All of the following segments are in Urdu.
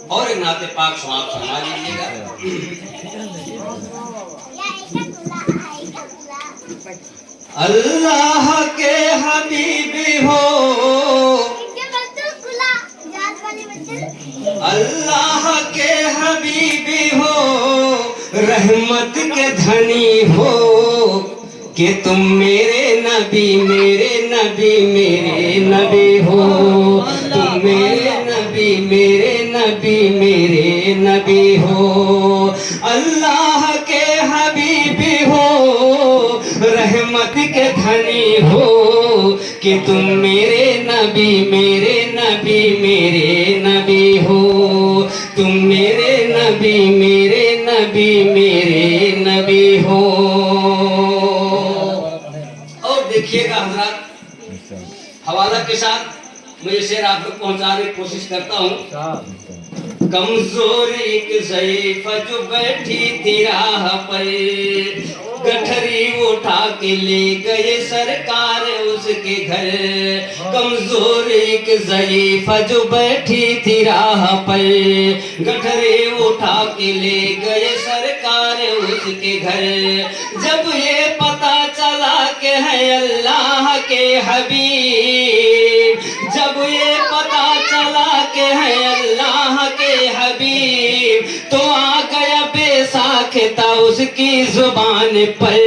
اور ایک نعت پاک سماعت فرما لیجیے گا۔ اللہ کے حبیب ہو، اللہ کے حبیب ہو، رحمت کے دھنی ہو، کہ تم میرے نبی میرے نبی میرے نبی ہو، تم میرے نبی میرے نبی میرے نبی ہو۔ اللہ کے حبیب ہو، رحمت کے دھنی ہو، کہ تم میرے نبی میرے نبی میرے نبی ہو، تم میرے نبی میرے نبی میرے نبی ہو۔ اور دیکھیے گا حضرات، حوالہ کے ساتھ میں یہ شعر آپ تک پہنچانے کی کوشش کرتا ہوں۔ کمزور ایک ضعیف جو بیٹھی تھی راہ پر، گٹھری اٹھا کے لے گئے سرکار اس کے گھر۔ کمزور ایک ضعیف جو بیٹھی تھی راہ پر، گٹھری اٹھا کے لے گئے سرکار اس کے گھر۔ جب یہ پتہ چلا کہ ہے اللہ کے حبیب، جب یہ پتہ چلا کہ ہے اللہ کے حبیب، تو آ گیا بے ساختہ اس کی زبان پر،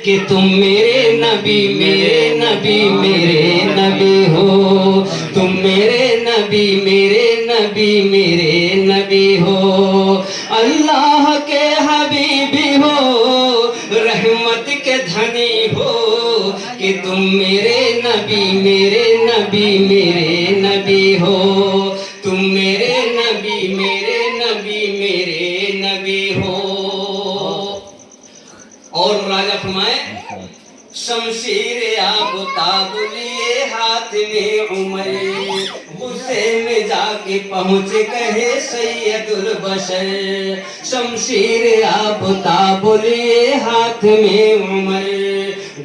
کہ تم میرے نبی میرے نبی میرے نبی ہو، تم میرے نبی میرے نبی میرے نبی ہو۔ اللہ کے حبیب ہو، رحمت کے دھنی ہو، کہ تم میرے نبی میرے نبی میرے نبی ہو، تم میرے نبی میرے نبی میرے نبی ہو۔ اور راجہ فرمائے، شمشیر آفتاب لیے ہاتھ میں عمر، غصے میں جا کے پہنچ کہے سید البشر۔ شمشیر آفتاب لیے ہاتھ میں عمر،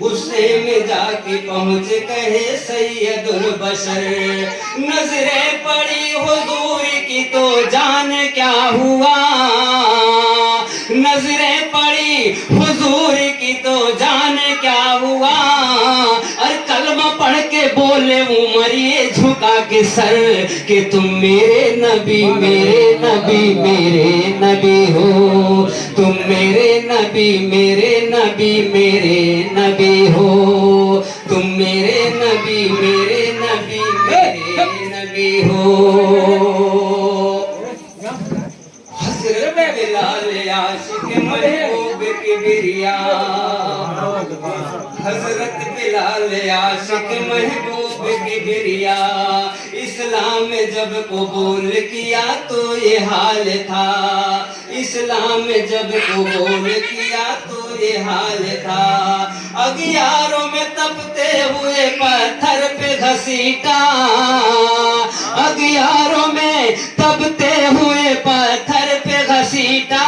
غصے میں جا کے پہنچ کہے سید البشر۔ نظریں پڑی حضور کی تو جان کیا ہوا، نظریں پڑی حضور کی تو جان کیا ہوا، اور کلمہ پڑھ کے بولے عمر یہ جھکا کے سر، کہ تم میرے نبی میرے نبی میرے نبی ہو، تم میرے نبی میرے نبی میرے نبی ہو، تم میرے نبی میرے نبی میرے نبی ہو۔ حضرت بلال عاشق محبوب کبریا، حضرت بلال عاشق محبوب کبریا، اسلام میں جب قبول کیا تو یہ حال تھا، اسلام میں جب قبول کیا تو یہ حال تھا۔ اغیاروں میں تپتے ہوئے پتھر پہ گھسیٹا، اغیاروں میں تپتے ہوئے پتھر پہ گھسیٹا،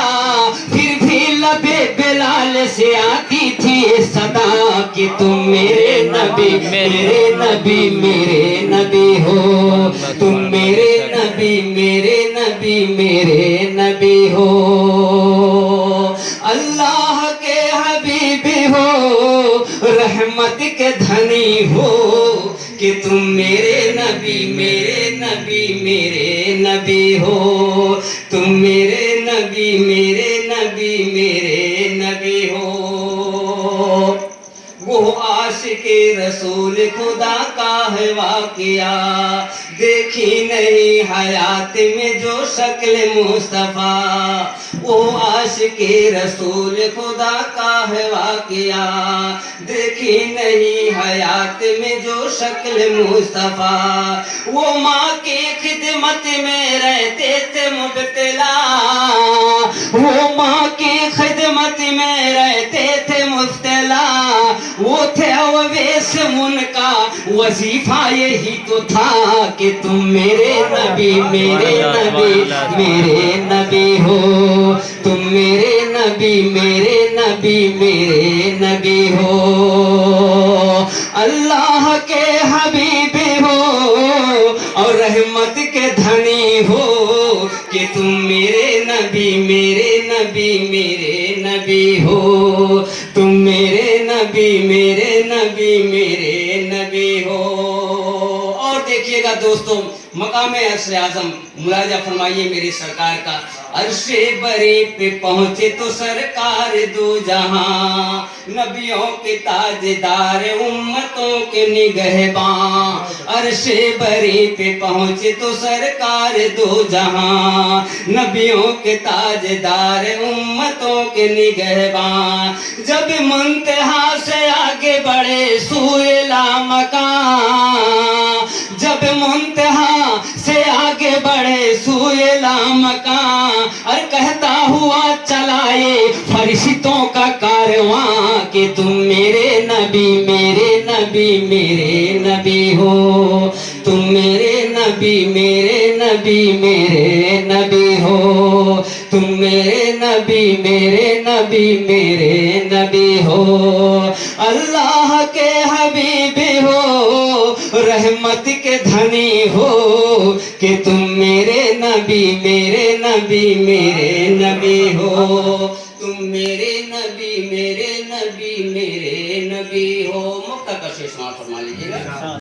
پھر بھی لبے بلال سے آتی تھی صدا، کہ تم میرے نبی میرے نبی میرے نبی ہو، تم میرے نبی میرے نبی میرے نبی ہو۔ اللہ کے حبیب ہو، رحمت کے دھنی ہو، کہ تم میرے نبی میرے نبی میرے نبی ہو، تم میرے نبی میرے نبی میرے نبی ہو۔ وہ عاشق رسول خدا کا ہے واقعہ، دیکھی نہیں حیات میں جو شکل مصطفیٰ، وہ عاشق رسول خدا کا ہے واقعہ، دیکھی نہیں حیات میں جو شکل مصطفیٰ۔ وہ ماں کی خدمت میں رہتے تھے مبتلا، وہ ماں کی خدمت میں رہتے تھے مبتلا، وہ تھے اویس، ان کا وظیفہ یہی تو تھا، کہ تم میرے نبی میرے نبی میرے نبی ہو، تم میرے نبی میرے نبی میرے نبی ہو۔ اللہ کے حبیب ہو، اور رحمت کے دھنی ہو، کہ تم میرے نبی میرے نبی میرے نبی ہو، تم میرے نبی میرے نبی میرے نبی ہو۔ اور دیکھیے گا دوستوں مقام عرش اعظم ملاحظہ فرمائیے میری سرکار کا، عرش بری پہ پہنچے تو سرکار دو جہاں، نبیوں کے تاجدار امتوں کے نگہباں، عرش بری پہ پہنچے تو سرکار دو جہاں، نبیوں کے تاجدار امتوں کے نگہباں، جب منتہا سے آگے بڑھے سوئے لامکان، جب منتہا سے آگے بڑھے سوئے لامکان، اور کہتا ہوا چلائے فرشتوں کا کارواں کہ تم میرے نبی میرے نبی میرے نبی ہو، تم میرے نبی میرے نبی میرے نبی ہو، تم میرے نبی میرے نبی میرے نبی ہو، اللہ کے حبیب ہو، رحمت کے دھنی ہو، کہ تم میرے نبی میرے نبی میرے نبی ہو، تم میرے نبی میرے نبی میرے نبی ہو۔ مکتب کا شیش فرما لیجیے گا۔